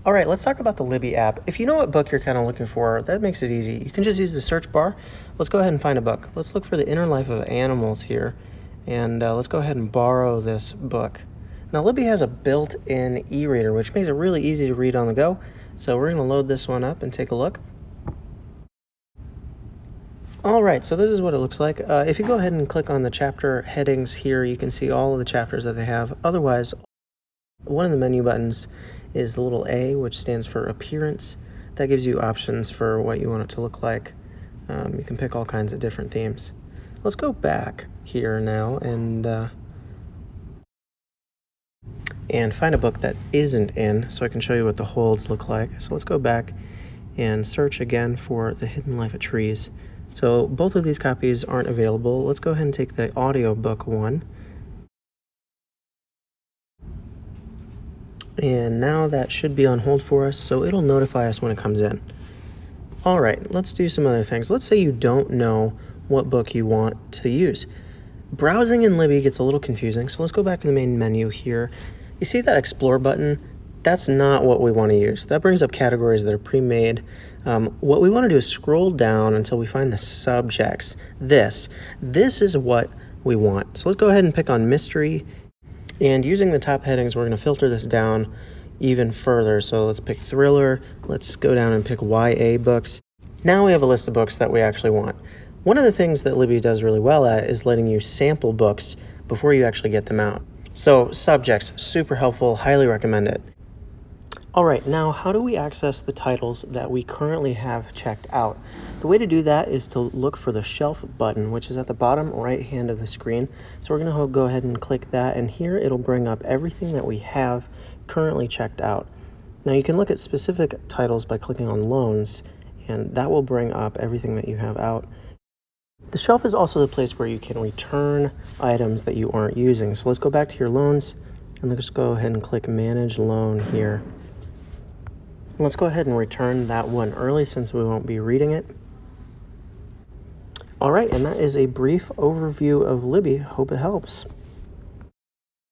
All right, let's talk about the Libby app. If you know what book you're kind of looking for, that makes it easy. You can just use the search bar. Let's go ahead and find a book. Let's look for The Inner Life of Animals here, and let's go ahead and borrow this book. Now, Libby has a built-in e-reader, which makes it really easy to read on the go. So we're going to load this one up and take a look. All right, so this is what it looks like. If you go ahead and click on the chapter headings here, you can see all of the chapters that they have. Otherwise, one of the menu buttons is the little A, which stands for appearance. That gives you options for what you want it to look like. You can pick all kinds of different themes. Let's go back here now and find a book that isn't in so I can show you what the holds look like. So let's go back and search again for The Hidden Life of Trees. So both of these copies aren't available. Let's go ahead and take the audiobook one. And now that should be on hold for us, so it'll notify us when it comes in. All right, let's do some other things. Let's say you don't know what book you want to use. Browsing in Libby gets a little confusing, so let's go back to the main menu here. You see that Explore button? That's not what we want to use. That brings up categories that are pre-made. What we want to do is scroll down until we find the subjects. This is what we want. So let's go ahead and pick on Mystery. And using the top headings, we're going to filter this down even further. So let's pick Thriller. Let's go down and pick YA books. Now we have a list of books that we actually want. One of the things that Libby does really well at is letting you sample books before you actually get them out. So subjects, super helpful, highly recommend it. All right, now how do we access the titles that we currently have checked out? The way to do that is to look for the shelf button, which is at the bottom right hand of the screen. So we're going to go ahead and click that, and here it'll bring up everything that we have currently checked out. Now you can look at specific titles by clicking on Loans, and that will bring up everything that you have out. The shelf is also the place where you can return items that you aren't using. So let's go back to your loans, and let's go ahead and click Manage Loan here. Let's go ahead and return that one early since we won't be reading it. All right, and that is a brief overview of Libby. Hope it helps.